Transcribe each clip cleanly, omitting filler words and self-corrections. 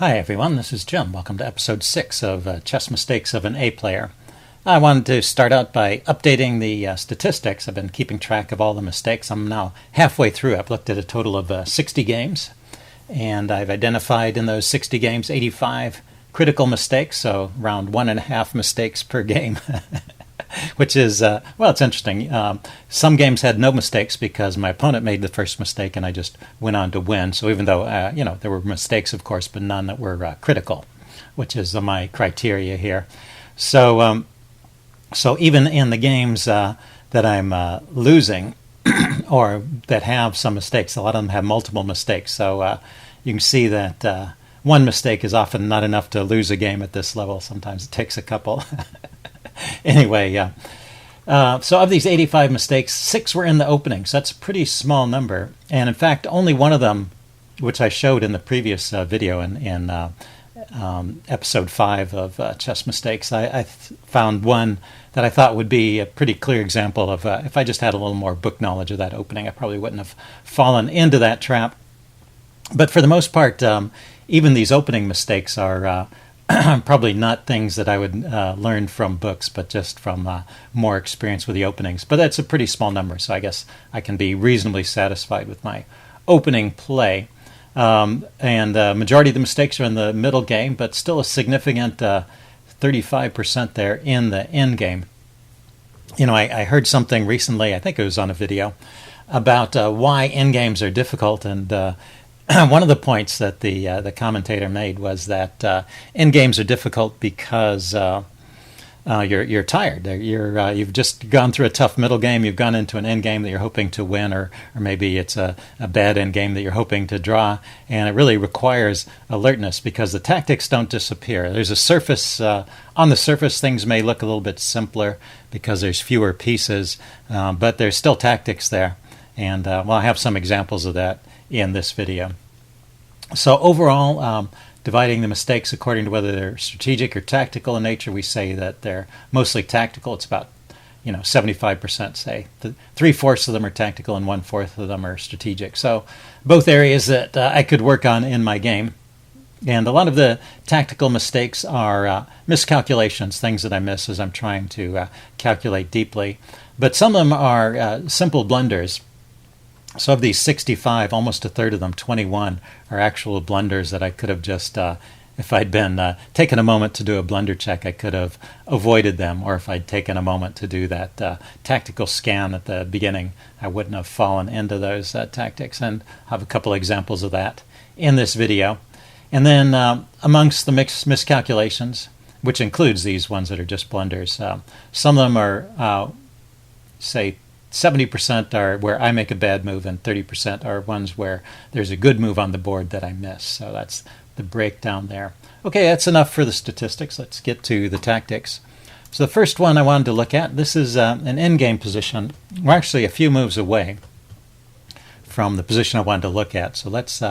Hi everyone, this is Jim. Welcome to episode 6 of Chess Mistakes of an A Player. I wanted to start out by updating the statistics. I've been keeping track of all the mistakes. I'm now halfway through. I've looked at a total of 60 games, and I've identified in those 60 games 85 critical mistakes, so around 1.5 mistakes per game. Which is, it's interesting. Some games had no mistakes because my opponent made the first mistake and I just went on to win. So even though, there were mistakes, of course, but none that were critical, which is my criteria here. So even in the games that I'm losing or that have some mistakes, a lot of them have multiple mistakes. So you can see that one mistake is often not enough to lose a game at this level. Sometimes it takes a couple. Anyway, so of these 85 mistakes, 6 were in the opening, so that's a pretty small number. And in fact, only one of them, which I showed in the previous video in episode 5 of Chess Mistakes, I found one that I thought would be a pretty clear example of if I just had a little more book knowledge of that opening, I probably wouldn't have fallen into that trap. But for the most part, even these opening mistakes are probably not things that I would learn from books, but just from more experience with the openings. But that's a pretty small number, so I guess I can be reasonably satisfied with my opening play. And majority of the mistakes are in the middle game, but still a significant 35% there in the end game. You know, I heard something recently, I think it was on a video, about why end games are difficult, and one of the points that the commentator made was that end games are difficult because you're tired. You've just gone through a tough middle game. You've gone into an end game that you're hoping to win, or maybe it's a bad end game that you're hoping to draw. And it really requires alertness because the tactics don't disappear. There's a surface on the surface. Things may look a little bit simpler because there's fewer pieces, but there's still tactics there. And I have some examples of that in this video. So overall, dividing the mistakes according to whether they're strategic or tactical in nature, we say that they're mostly tactical. It's about 75%, say. 3/4 of them are tactical and 1/4 of them are strategic. So both areas that I could work on in my game. And a lot of the tactical mistakes are miscalculations, things that I miss as I'm trying to calculate deeply. But some of them are simple blunders. So of these 65, almost a third of them, 21, are actual blunders that I could have just, if I'd been taken a moment to do a blunder check, I could have avoided them. Or if I'd taken a moment to do that tactical scan at the beginning, I wouldn't have fallen into those tactics. And I have a couple examples of that in this video. And then amongst the miscalculations, which includes these ones that are just blunders, some of them are, say, 70% are where I make a bad move, and 30% are ones where there's a good move on the board that I miss. So that's the breakdown there. Okay, that's enough for the statistics. Let's get to the tactics. So the first one I wanted to look at, this is an endgame position. We're actually a few moves away from the position I wanted to look at. So let's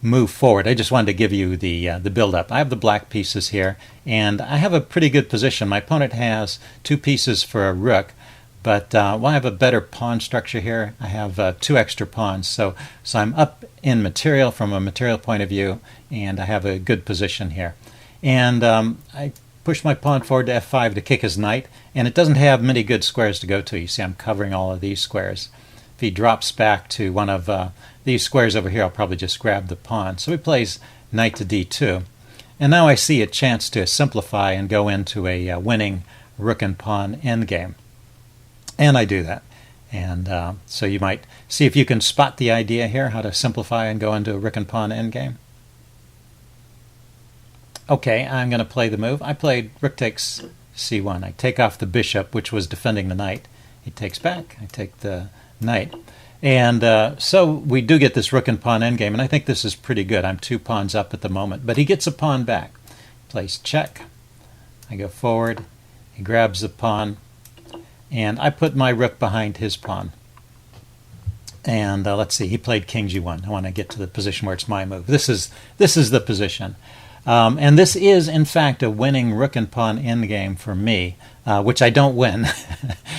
move forward. I just wanted to give you the build-up. I have the black pieces here, and I have a pretty good position. My opponent has 2 pieces for a rook. But I have a better pawn structure here. I have 2 extra pawns, so I'm up in material from a material point of view, and I have a good position here. And I push my pawn forward to f5 to kick his knight, and it doesn't have many good squares to go to. You see I'm covering all of these squares. If he drops back to one of these squares over here, I'll probably just grab the pawn. So he plays knight to d2. And now I see a chance to simplify and go into a winning rook and pawn endgame. And I do that. And so you might see if you can spot the idea here, how to simplify and go into a rook and pawn endgame. Okay, I'm going to play the move. I played rook takes c1. I take off the bishop, which was defending the knight. He takes back. I take the knight. And so we do get this rook and pawn endgame, and I think this is pretty good. I'm 2 pawns up at the moment, but he gets a pawn back. Plays check. I go forward. He grabs the pawn. And I put my rook behind his pawn. And let's see, he played king g1. I want to get to the position where it's my move. This is the position. And this is, in fact, a winning rook and pawn endgame for me, which I don't win.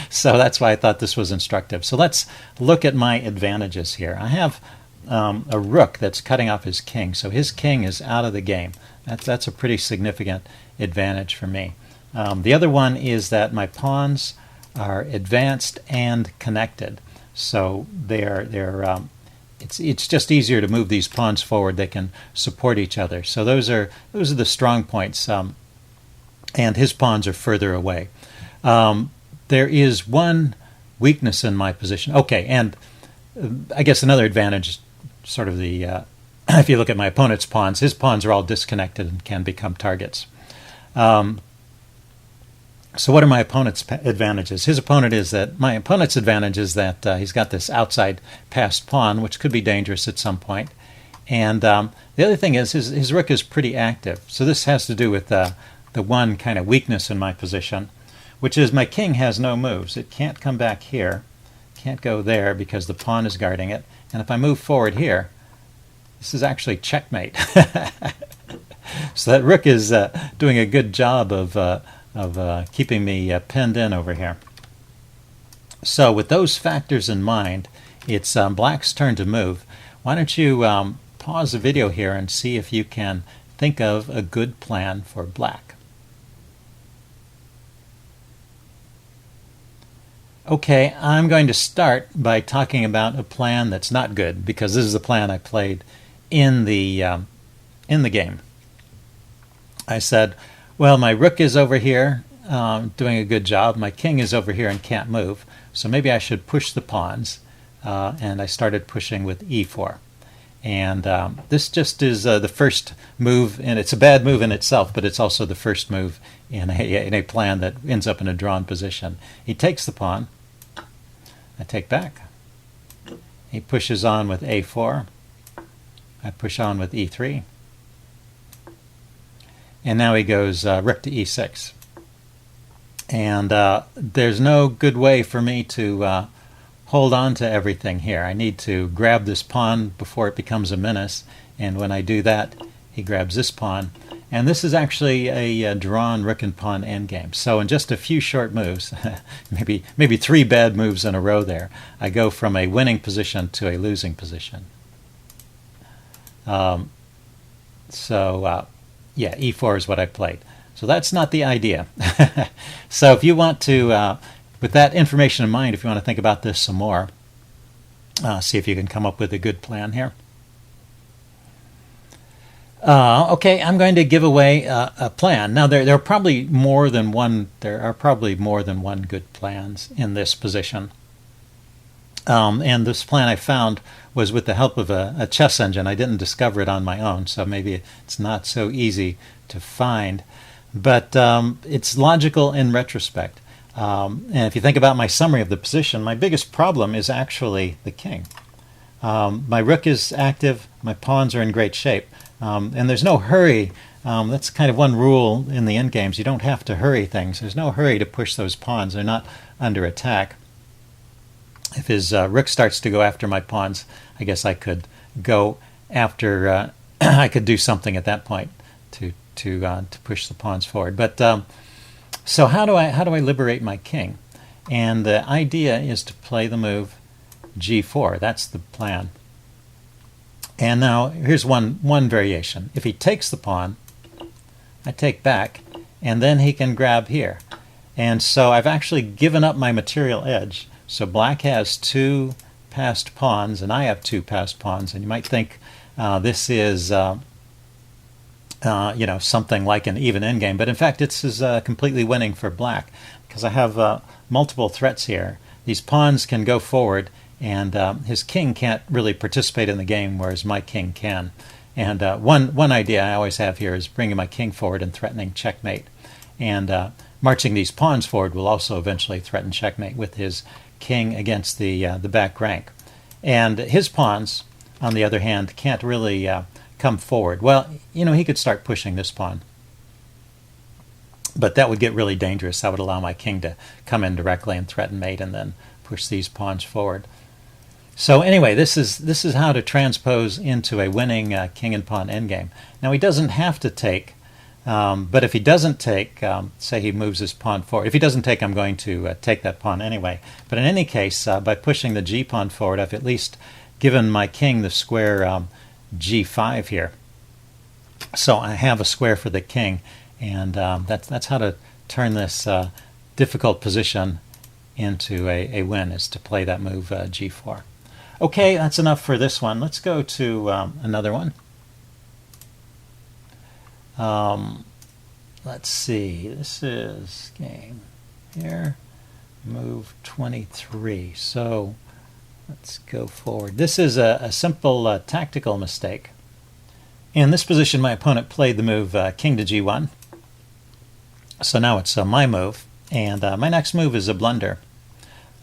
So that's why I thought this was instructive. So let's look at my advantages here. I have a rook that's cutting off his king, so his king is out of the game. That's a pretty significant advantage for me. The other one is that my pawns are advanced and connected, so it's just easier to move these pawns forward. They can support each other. So those are the strong points, and his pawns are further away. There is one weakness in my position. Okay, and I guess another advantage, sort of the if you look at my opponent's pawns, his pawns are all disconnected and can become targets. So what are my opponent's advantages? My opponent's advantage is that he's got this outside passed pawn, which could be dangerous at some point. And the other thing is his rook is pretty active. So this has to do with the one kind of weakness in my position, which is my king has no moves. It can't come back here, can't go there because the pawn is guarding it. And if I move forward here, this is actually checkmate. So that rook is doing a good job of keeping me pinned in over here. So with those factors in mind, it's black's turn to move. Why don't you pause the video here and see if you can think of a good plan for black. Okay, I'm going to start by talking about a plan that's not good, because this is the plan I played in the game. I said, well, my rook is over here doing a good job. My king is over here and can't move. So maybe I should push the pawns. And I started pushing with e4. And this just is the first move, and it's a bad move in itself, but it's also the first move in a plan that ends up in a drawn position. He takes the pawn. I take back. He pushes on with a4. I push on with e3. And now he goes rook to e6. And there's no good way for me to hold on to everything here. I need to grab this pawn before it becomes a menace. And when I do that, he grabs this pawn. And this is actually a drawn rook and pawn endgame. So in just a few short moves, maybe 3 bad moves in a row there, I go from a winning position to a losing position. Yeah, e4 is what I played. So that's not the idea. So if you want to, with that information in mind, if you want to think about this some more, see if you can come up with a good plan here. Okay, I'm going to give away a plan. Now there are probably more than one. There are probably more than one good plans in this position. And this plan I found was with the help of a chess engine. I didn't discover it on my own, so maybe it's not so easy to find. But it's logical in retrospect. And if you think about my summary of the position, my biggest problem is actually the king. My rook is active, my pawns are in great shape, and there's no hurry. That's kind of one rule in the endgames. You don't have to hurry things. There's no hurry to push those pawns. They're not under attack. If his rook starts to go after my pawns, I guess I could go after. I could do something at that point to push the pawns forward. But so how do I liberate my king? And the idea is to play the move g4. That's the plan. And now here's one variation. If he takes the pawn, I take back, and then he can grab here. And so I've actually given up my material edge. So black has 2 passed pawns, and I have 2 passed pawns. And you might think this is something like an even endgame, but in fact this is completely winning for black, because I have multiple threats here. These pawns can go forward, and his king can't really participate in the game, whereas my king can. And one idea I always have here is bringing my king forward and threatening checkmate. And marching these pawns forward will also eventually threaten checkmate with his king against the back rank. And his pawns, on the other hand, can't really come forward. Well, he could start pushing this pawn, but that would get really dangerous. That would allow my king to come in directly and threaten mate, and then push these pawns forward. So anyway, this is how to transpose into a winning king and pawn endgame. Now he doesn't have to take, but if he doesn't take, say he moves his pawn forward. If he doesn't take, I'm going to take that pawn anyway. But in any case, by pushing the g pawn forward, I've at least given my king the square g5 here. So I have a square for the king, and that's how to turn this difficult position into a win, is to play that move g4. Okay, that's enough for this one. Let's go to another one. Let's see. This is game here. Move 23. So let's go forward. This is a simple tactical mistake. In this position, my opponent played the move king to g1. So now it's my move, and my next move is a blunder.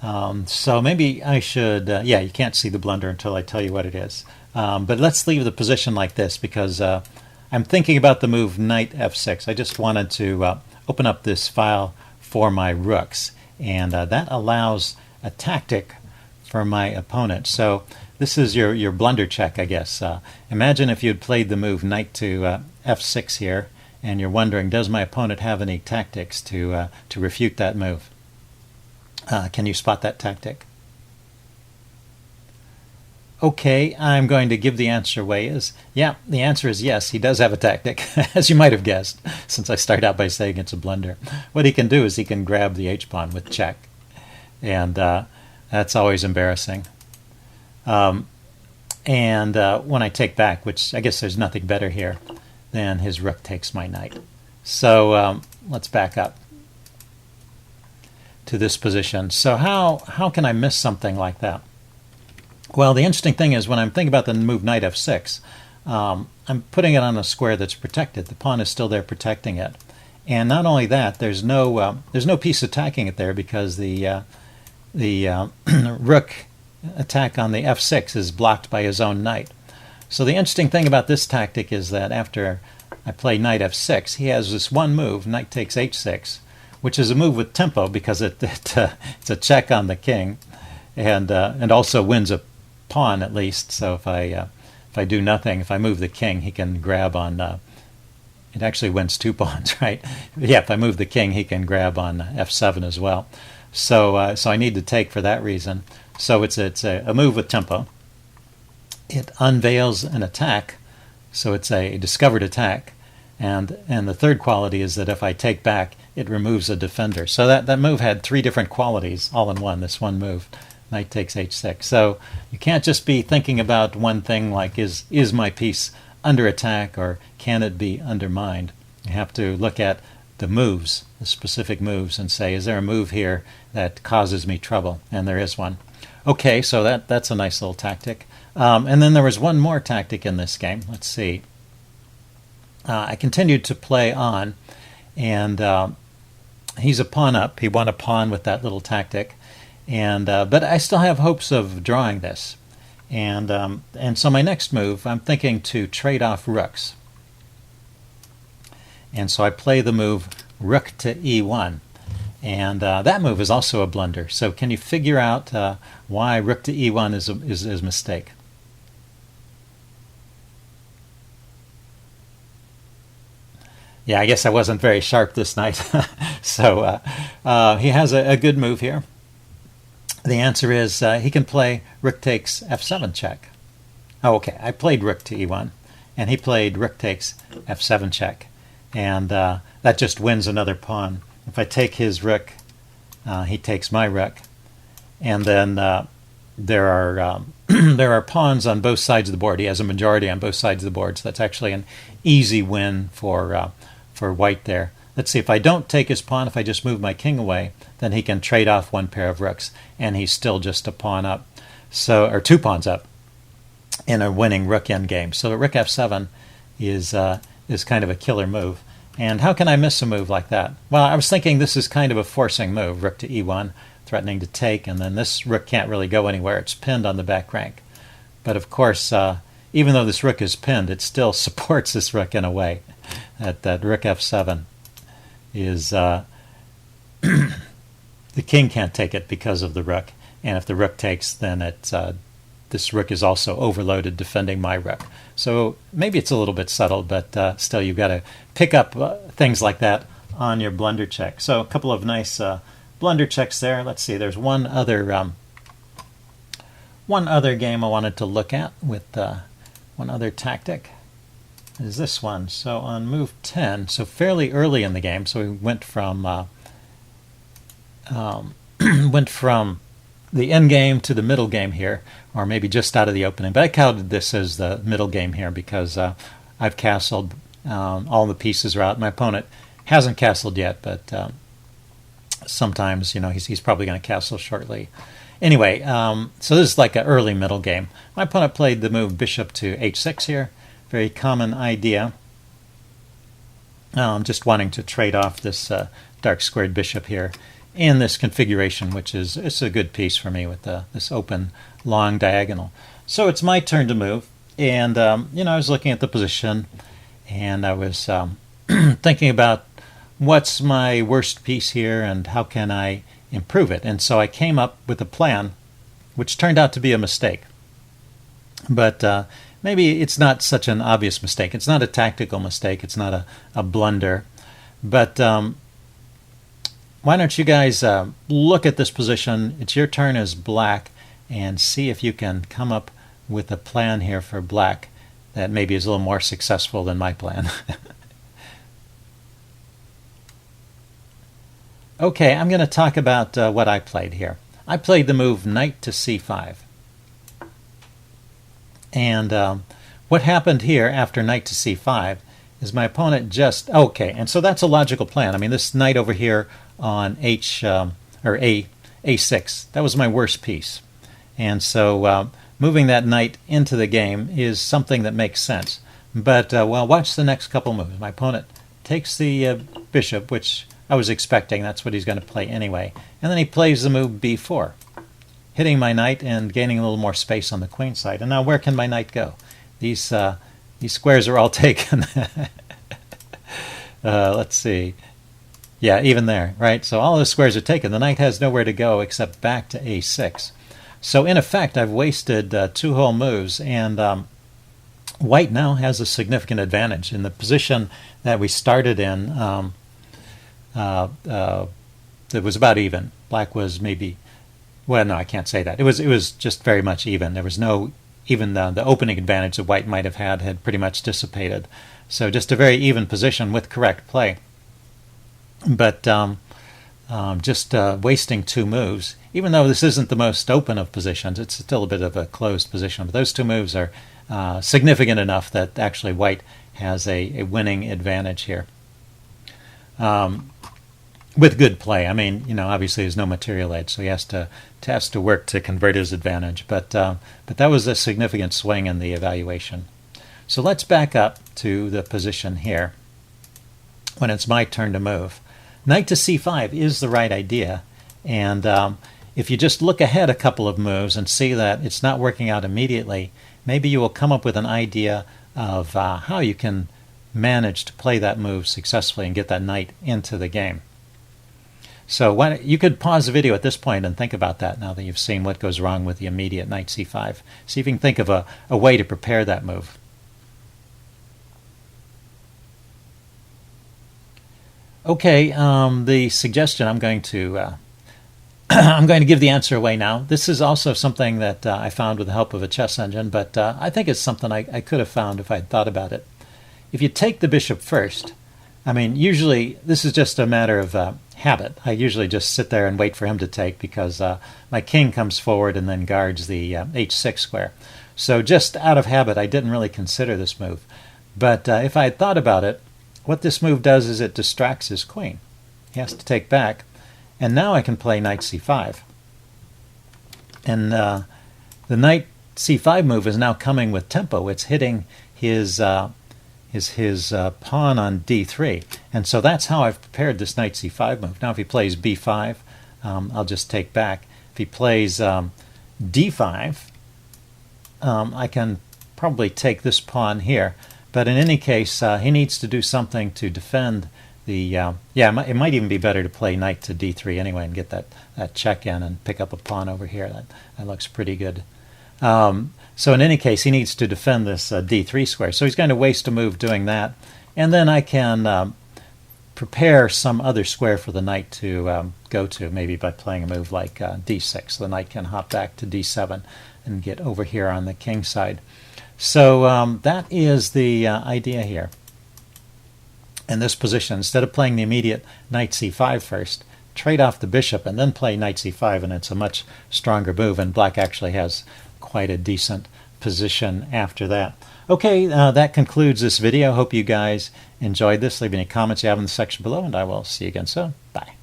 So maybe I should, yeah, you can't see the blunder until I tell you what it is. But let's leave the position like this, because I'm thinking about the move knight f6. I just wanted to open up this file for my rooks, and that allows a tactic for my opponent. So this is your blunder check, I guess. Imagine if you'd played the move knight to f6 here, and you're wondering, does my opponent have any tactics to refute that move? Can you spot that tactic? Okay, I'm going to give the answer away. Yeah, the answer is yes, he does have a tactic, as you might have guessed, since I start out by saying it's a blunder. What he can do is he can grab the h-pawn with check, and that's always embarrassing. And when I take back, which I guess there's nothing better here, then his rook takes my knight. So let's back up to this position. So how can I miss something like that? Well, the interesting thing is, when I'm thinking about the move knight f6, I'm putting it on a square that's protected. The pawn is still there protecting it. And not only that, there's no piece attacking it there, because the rook attack on the f6 is blocked by his own knight. So the interesting thing about this tactic is that after I play knight f6, he has this one move, knight takes h6, which is a move with tempo, because it's a check on the king, and also wins a pawn at least. So if I do nothing, if I move the king, he can grab on. It actually wins 2 pawns, right? Yeah, if I move the king, he can grab on f7 as well. So I need to take for that reason. So it's a move with tempo. It unveils an attack, so it's a discovered attack. And the third quality is that if I take back, it removes a defender. So that move had 3 different qualities all in one, this one move, knight takes h6. So you can't just be thinking about one thing like, is my piece under attack, or can it be undermined? You have to look at the moves, the specific moves, and say, is there a move here that causes me trouble? And there is one. Okay, so that's a nice little tactic. And then there was one more tactic in this game. Let's see. I continued to play on, and he's a pawn up. He won a pawn with that little tactic, and but I still have hopes of drawing this. And so my next move, I'm thinking to trade off rooks. And so I play the move rook to e1, and that move is also a blunder. So can you figure out why rook to e1 is a mistake? Yeah, I guess I wasn't very sharp this night. So he has a good move here. The answer is he can play rook takes f7 check. Oh, okay. I played rook to e1, and he played rook takes f7 check. And that just wins another pawn. If I take his rook, he takes my rook. And then there are there are pawns on both sides of the board. He has a majority on both sides of the board, so that's actually an easy win for white there. Let's see, if I don't take his pawn, if I just move my king away, then he can trade off one pair of rooks, and he's still just a pawn up, or 2 pawns up in a winning rook endgame. So rook f7 is kind of a killer move. And how can I miss a move like that? Well, I was thinking this is kind of a forcing move, rook to e1, threatening to take, and then this rook can't really go anywhere. It's pinned on the back rank. But of course, even though this rook is pinned, it still supports this rook in a way. That rook f7 is the king can't take it because of the rook, and if the rook takes, then this rook is also overloaded defending my rook. So maybe it's a little bit subtle, but still you've got to pick up things like that on your blunder check. So a couple of nice blunder checks there. Let's see, there's one other game I wanted to look at with one other tactic. is this one. So on move 10, so fairly early in the game, so we went from went from the end game to the middle game here, or maybe just out of the opening. But I counted this as the middle game here because I've castled, all the pieces are out. My opponent hasn't castled yet, but sometimes, you know, he's probably going to castle shortly. Anyway, so this is like an early middle game. My opponent played the move bishop to h6 here. Very common idea. Just wanting to trade off this dark squared bishop here in this configuration, which is it's a good piece for me with this open long diagonal. So it's my turn to move, and you know, I was looking at the position, and I was thinking about what's my worst piece here and how can I improve it. And so I came up with a plan which turned out to be a mistake. But maybe it's not such an obvious mistake. It's not a tactical mistake. It's not a blunder. But why don't you guys look at this position? It's your turn as black, and see if you can come up with a plan here for black that maybe is a little more successful than my plan. Okay, I'm going to talk about what I played here. I played the move knight to c5. And what happened here after knight to c5 is my opponent just... Okay, and so that's a logical plan. I mean, this knight over here on a6, that was my worst piece. And so moving that knight into the game is something that makes sense. But, well, watch the next couple moves. My opponent takes the bishop, which I was expecting. That's what he's going to play anyway. And then he plays the move b4, hitting my knight and gaining a little more space on the queen side. And now where can my knight go? These squares are all taken. Let's see. Yeah, even there, right? So all the squares are taken. The knight has nowhere to go except back to a6. So in effect, I've wasted 2 whole moves, and white now has a significant advantage. In the position that we started in, it was about even. Black was maybe... Well, no, I can't say that. It was just very much even. There was no... Even the opening advantage that white might have had pretty much dissipated. So just a very even position with correct play. But just wasting 2 moves, even though this isn't the most open of positions, it's still a bit of a closed position. But those 2 moves are significant enough that actually white has a winning advantage here. With good play. I mean, you know, obviously there's no material edge, so he has to work to convert his advantage. But that was a significant swing in the evaluation. So let's back up to the position here when it's my turn to move. Knight to c5 is the right idea, and if you just look ahead a couple of moves and see that it's not working out immediately, maybe you will come up with an idea of how you can manage to play that move successfully and get that knight into the game. So you could pause the video at this point and think about that now that you've seen what goes wrong with the immediate knight c5. See if you can think of a way to prepare that move. Okay, the suggestion I'm going to I'm going to give the answer away now. This is also something that I found with the help of a chess engine, but I think it's something I could have found if I'd thought about it. If you take the bishop first, I mean, usually this is just a matter of habit. I usually just sit there and wait for him to take because my king comes forward and then guards the h6 square. So just out of habit, I didn't really consider this move. But if I had thought about it, what this move does is it distracts his queen. He has to take back. And now I can play knight c5. And the knight c5 move is now coming with tempo. It's hitting his pawn on d3. And so that's how I've prepared this knight c5 move. Now if he plays b5, I'll just take back. If he plays d5, I can probably take this pawn here. But in any case, he needs to do something to defend the... it might even be better to play knight to d3 anyway and get that check in and pick up a pawn over here. That looks pretty good. So in any case, he needs to defend this d3 square. So he's going to waste a move doing that. And then I can prepare some other square for the knight to go to, maybe by playing a move like d6. The knight can hop back to d7 and get over here on the king side. So that is the idea here. In this position, instead of playing the immediate knight c5 first, trade off the bishop and then play knight c5, and it's a much stronger move, and black actually has quite a decent position after that. Okay, that concludes this video. Hope you guys enjoyed this. Leave any comments you have in the section below, and I will see you again soon. Bye.